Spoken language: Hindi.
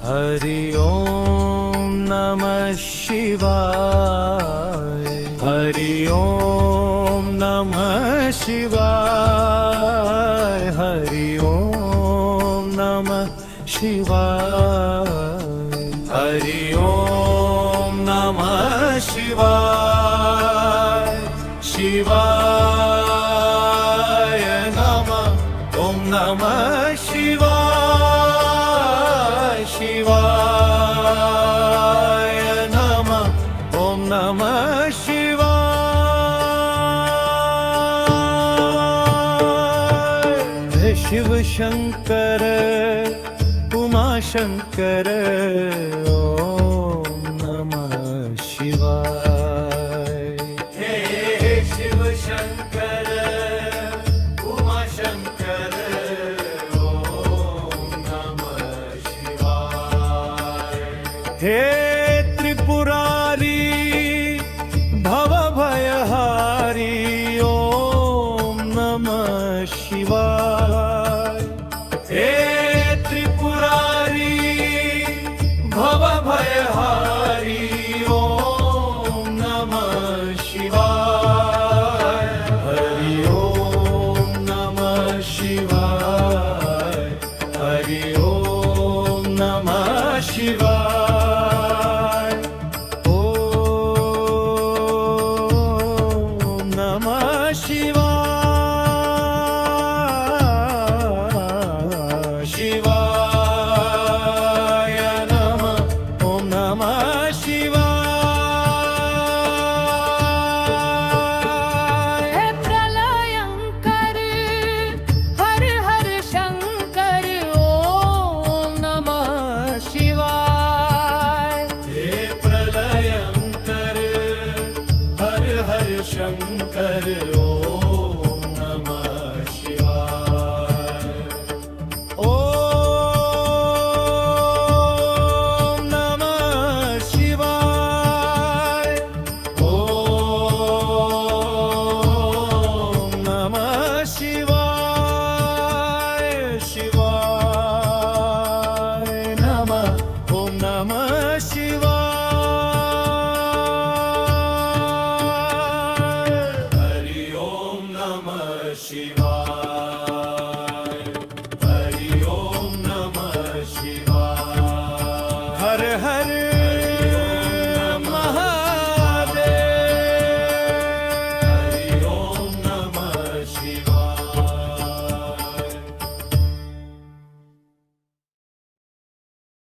हरि ओम नमः शिवाय। हरि ओम नमः शिवाय। हरि ओम नमः शिवाय। हरि ओम नमः शिवाय। शिवाय नमः। ओम नमः शिवाय। शिवाय नमः। ओम नमः शिवाय। शिव शंकर उमाशंकर ओम नमः शिवाय। हे शिव शंकर उमाशंकर ओम नमः शिवाय। हे त्रिपुरारी भवभयहारी ओम नमः शिवाय।